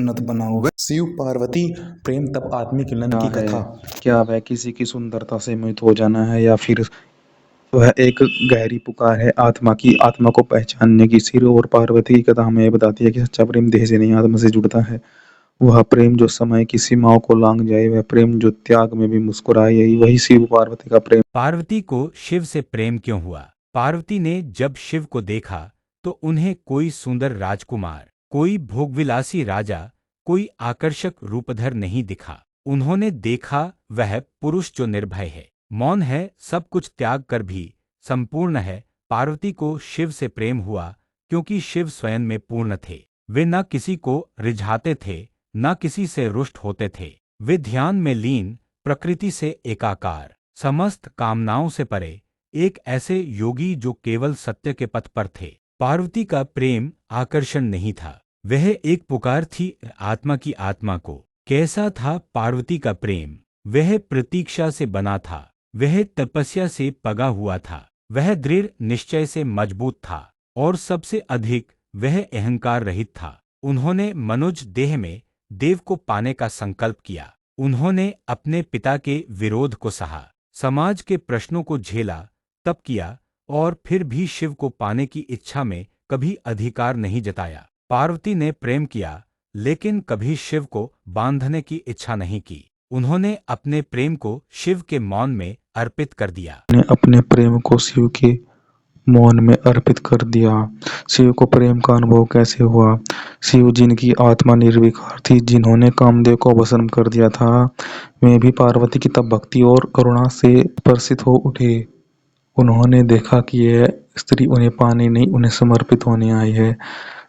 उन्नत बनाओ। शिव पार्वती प्रेम तप आत्मिक मिलन की है। कथा। क्या वह किसी की सुंदरता से मोहित हो जाना है या फिर वह एक गहरी पुकार है आत्मा की, आत्मा को पहचानने की। शिव और पार्वती की कथा हमें यह बताती है कि सच्चा प्रेम देह से नहीं आत्मा से जुड़ता है। वह प्रेम जो समय की सीमाओं को लांघ जाए, वह प्रेम जो त्याग में भी मुस्कुराए, यही वही शिव पार्वती का प्रेम। पार्वती को शिव से प्रेम क्यों हुआ? पार्वती ने जब शिव को देखा तो उन्हें कोई सुंदर राजकुमार, कोई भोगविलासी राजा, कोई आकर्षक रूपधर नहीं दिखा। उन्होंने देखा वह पुरुष जो निर्भय है, मौन है, सब कुछ त्याग कर भी संपूर्ण है। पार्वती को शिव से प्रेम हुआ क्योंकि शिव स्वयं में पूर्ण थे। वे न किसी को रिझाते थे, न किसी से रुष्ट होते थे। वे ध्यान में लीन, प्रकृति से एकाकार, समस्त कामनाओं से परे, एक ऐसे योगी जो केवल सत्य के पथ पर थे। पार्वती का प्रेम आकर्षण नहीं था, वह एक पुकार थी आत्मा की आत्मा को। कैसा था पार्वती का प्रेम? वह प्रतीक्षा से बना था, वह तपस्या से पगा हुआ था, वह दृढ़ निश्चय से मजबूत था और सबसे अधिक वह अहंकार रहित था। उन्होंने मनुज देह में देव को पाने का संकल्प किया। उन्होंने अपने पिता के विरोध को सहा, समाज के प्रश्नों को झेला, तप किया और फिर भी शिव को पाने की इच्छा में कभी अधिकार नहीं जताया। पार्वती ने प्रेम किया लेकिन कभी शिव को बांधने की इच्छा नहीं की। उन्होंने अपने प्रेम को शिव के मौन में अर्पित कर दिया। ने अपने प्रेम को शिव के मौन में अर्पित कर दिया। शिव को प्रेम का अनुभव कैसे हुआ? शिव जिनकी आत्मा निर्विकार थी, जिन्होंने कामदेव को भस्म कर दिया था, वे भी पार्वती की तप भक्ति और करुणा से स्पर्शित हो उठे। उन्होंने देखा कि यह स्त्री उन्हें पाने नहीं, उन्हें समर्पित होने आई है।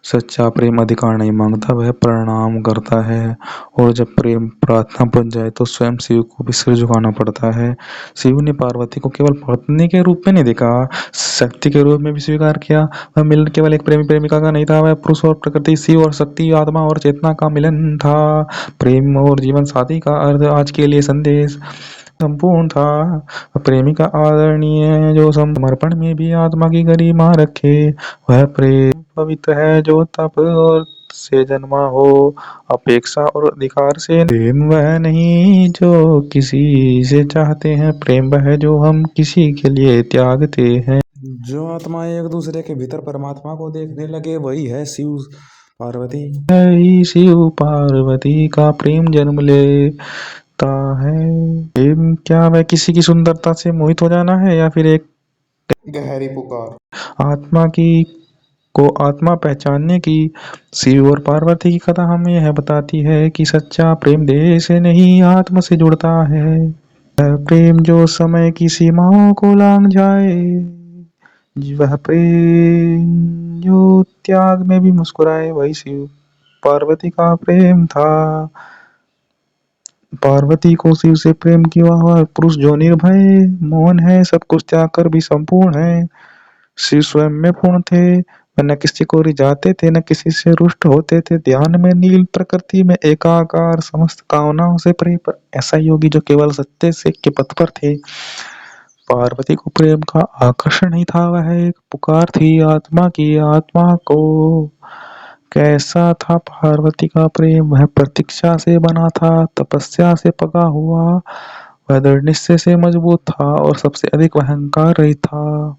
सच्चा प्रेम अधिकार नहीं मांगता, वह प्रणाम करता है। और जब प्रेम प्रार्थना बन जाए तो स्वयं शिव को भी सिर झुकाना पड़ता है। शिव ने पार्वती को केवल पत्नी के रूप में नहीं देखा, शक्ति के रूप में भी स्वीकार किया। वह मिलन केवल एक प्रेमी प्रेमिका का नहीं था, वह पुरुष और प्रकृति, शिव और शक्ति, आत्मा और चेतना का मिलन था। प्रेम और जीवन साथी का अर्थ आज के लिए संदेश संपूर्ण था। प्रेमिका आदरणीय है जो समर्पण में भी आत्मा की गरिमा रखे। वह प्रेम पवित्र है जो तप और से जन्मा हो, अपेक्षा और अधिकार से। प्रेम वह नहीं जो किसी से चाहते हैं, प्रेम वह है जो हम किसी के लिए त्यागते हैं। जो आत्मा एक दूसरे के भीतर परमात्मा को देखने लगे वही है शिव पार्वती। यही शिव पार्वती का प्रेम जन्म लेता है। प्रेम क्या वह किसी की सुंदरता से मोहित हो जाना है या फिर एक गहरी पुकार आत्मा की को आत्मा पहचानने की? शिव और पार्वती की कथा हमें यह बताती है कि सच्चा प्रेम देह से नहीं आत्मा से जुड़ता है। वह प्रेम जो समय की सीमाओं को लांघ जाए, वह प्रेम जो त्याग में भी मुस्कुराए, वही शिव पार्वती का प्रेम था। पार्वती को शिव से प्रेम किया हुआ पुरुष जो निर्भय, मौन है, सब कुछ त्याग कर भी संपूर्ण है। शिव स्वयं में पूर्ण थे, वे न किसी को रिझाते थे, न किसी से रुष्ट होते थे। ध्यान में नील, प्रकृति में एकाकार, समस्त कामनाओं से परे, पर ऐसा योगी जो केवल सत्य से के पथ पर थे। पार्वती को प्रेम का आकर्षण नहीं था, वह एक पुकार थी आत्मा की, आत्मा को। कैसा था पार्वती का प्रेम? वह प्रतीक्षा से बना था, तपस्या से पका हुआ, वह दृढ़ निश्चय से मजबूत था और सबसे अधिक वह अहंकार रहित था।